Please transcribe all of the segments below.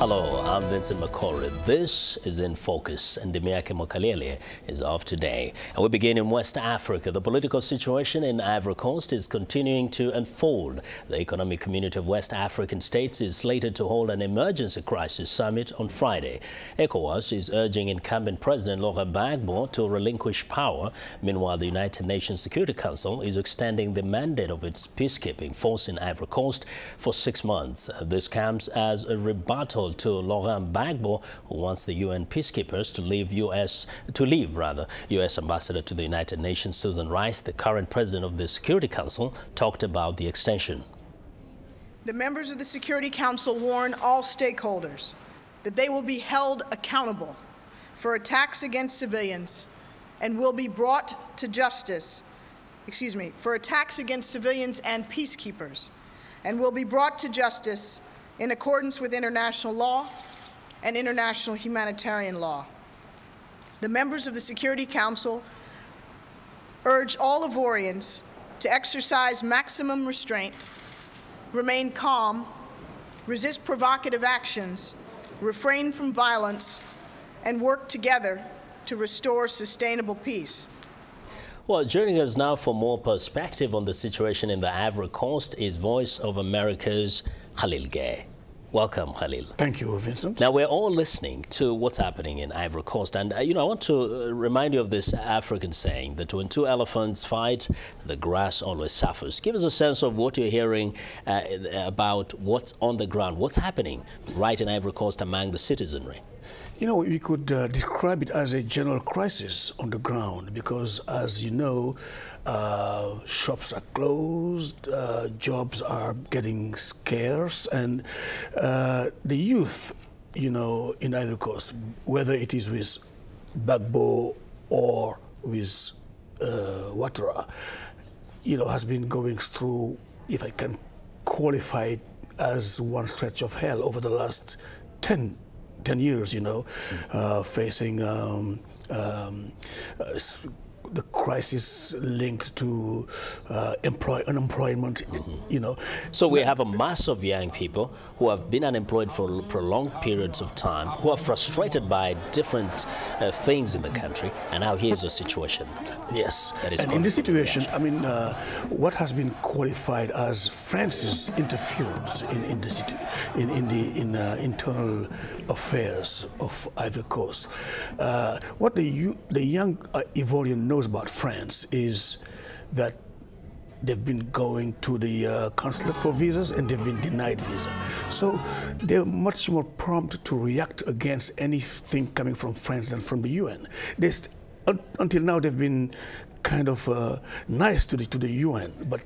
Hello, I'm Vincent Makori. This is In Focus, and Khalil is off today. And we begin in West Africa. The political situation in Ivory Coast is continuing to unfold. The Economic Community of West African States is slated to hold an emergency crisis summit on Friday. ECOWAS is urging incumbent President Laurent Gbagbo to relinquish power. Meanwhile, the United Nations Security Council is extending the mandate of its peacekeeping force in Ivory Coast for 6 months. This comes as a rebuttal to Laurent Gbagbo, who wants the UN peacekeepers to leave U.S. Ambassador to the United Nations Susan Rice, the current president of the Security Council, talked about the extension. The members of the Security Council warn all stakeholders that they will be held accountable for attacks against civilians and will be brought to justice, for attacks against civilians and peacekeepers, and will be brought to justice in accordance with international law and international humanitarian law. The members of the Security Council urge all Ivorians to exercise maximum restraint, remain calm, resist provocative actions, refrain from violence, and work together to restore sustainable peace. Well, joining us now for more perspective on the situation in the Ivory Coast is Voice of America's Khalil Gueye. Welcome, Khalil. Thank you, Vincent. Now, we're all listening to what's happening in Ivory Coast. And, I want to remind you of this African saying that when two elephants fight, the grass always suffers. Give us a sense of what you're hearing about what's on the ground, what's happening right in Ivory Coast among the citizenry. You know, we could describe it as a general crisis on the ground because, as you know, shops are closed, jobs are getting scarce, and the youth, in Ivory Coast, whether it is with Gbagbo or with Ouattara, has been going through, if I can qualify it as one stretch of hell over the last 10 years, facing the crisis linked to unemployment, So we have a mass of young people who have been unemployed for prolonged periods of time, who are frustrated by different things in the country, and now here's the situation. Yes, and in this situation, what has been qualified as France's interference in the internal affairs of Ivory Coast. What the young Ivorian knows about France is that they've been going to the consulate for visas and they've been denied visa. So they're much more prompt to react against anything coming from France than from the UN. Until now, they've been kind of nice to the UN, but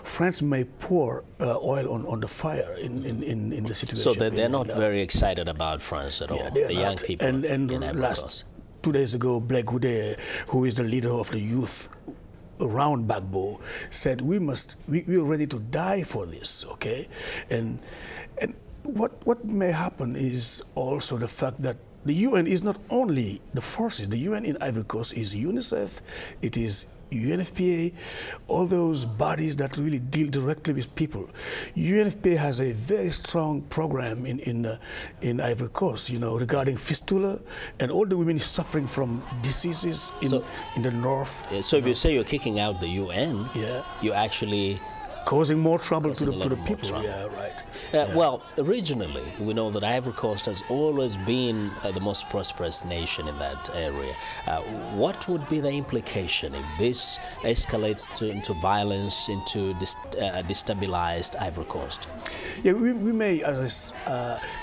France may pour oil on the fire in the situation. So they're not very excited about France at all. The young people. And last 2 days ago, Gueye, who is the leader of the youth around Gbagbo, said we're ready to die for this, okay? And what may happen is also the fact that the UN is not only the forces. The UN in Ivory Coast is UNICEF, it is UNFPA, all those bodies that really deal directly with people. UNFPA has a very strong program in Ivory Coast, regarding fistula and all the women suffering from diseases in the north. So if you say you're kicking out the UN, you're actually causing more trouble to the people. Yeah, right. Well, originally, we know that Ivory Coast has always been the most prosperous nation in that area. What would be the implication if this escalates into violence, into destabilized Ivory Coast? Yeah, we may,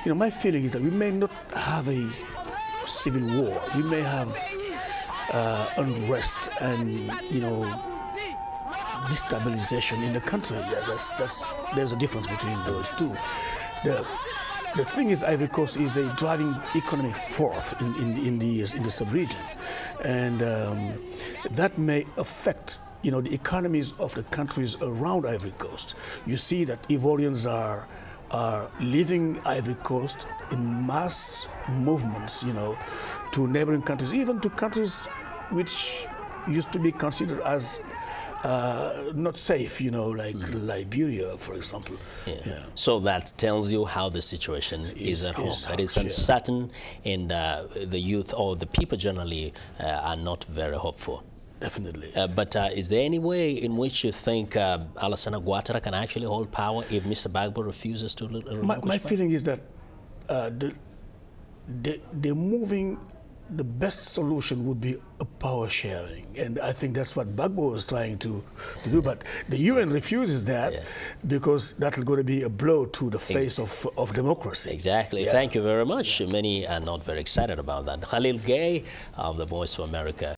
my feeling is that we may not have a civil war. We may have unrest and, destabilization in the country. Yeah, there's a difference between those two. The thing is, Ivory Coast is a driving economic force in the sub-region, and that may affect the economies of the countries around Ivory Coast. You see that Ivorians are leaving Ivory Coast in mass movements, to neighboring countries, even to countries which used to be considered as not safe, you know, like Liberia, for example. Yeah. Yeah. So that tells you how the situation is at home. That it's uncertain, and the youth or the people generally are not very hopeful. Definitely. But is there any way in which you think Alassane Ouattara can actually hold power if Mr. Gbagbo refuses to relinquish my feeling is that they're moving. The best solution would be a power sharing, and I think that's what Gbagbo was trying to do. But the UN refuses that because that's going to be a blow to the face of democracy. Exactly. Yeah. Thank you very much. Many are not very excited about that. Khalil Gueye, the Voice of America.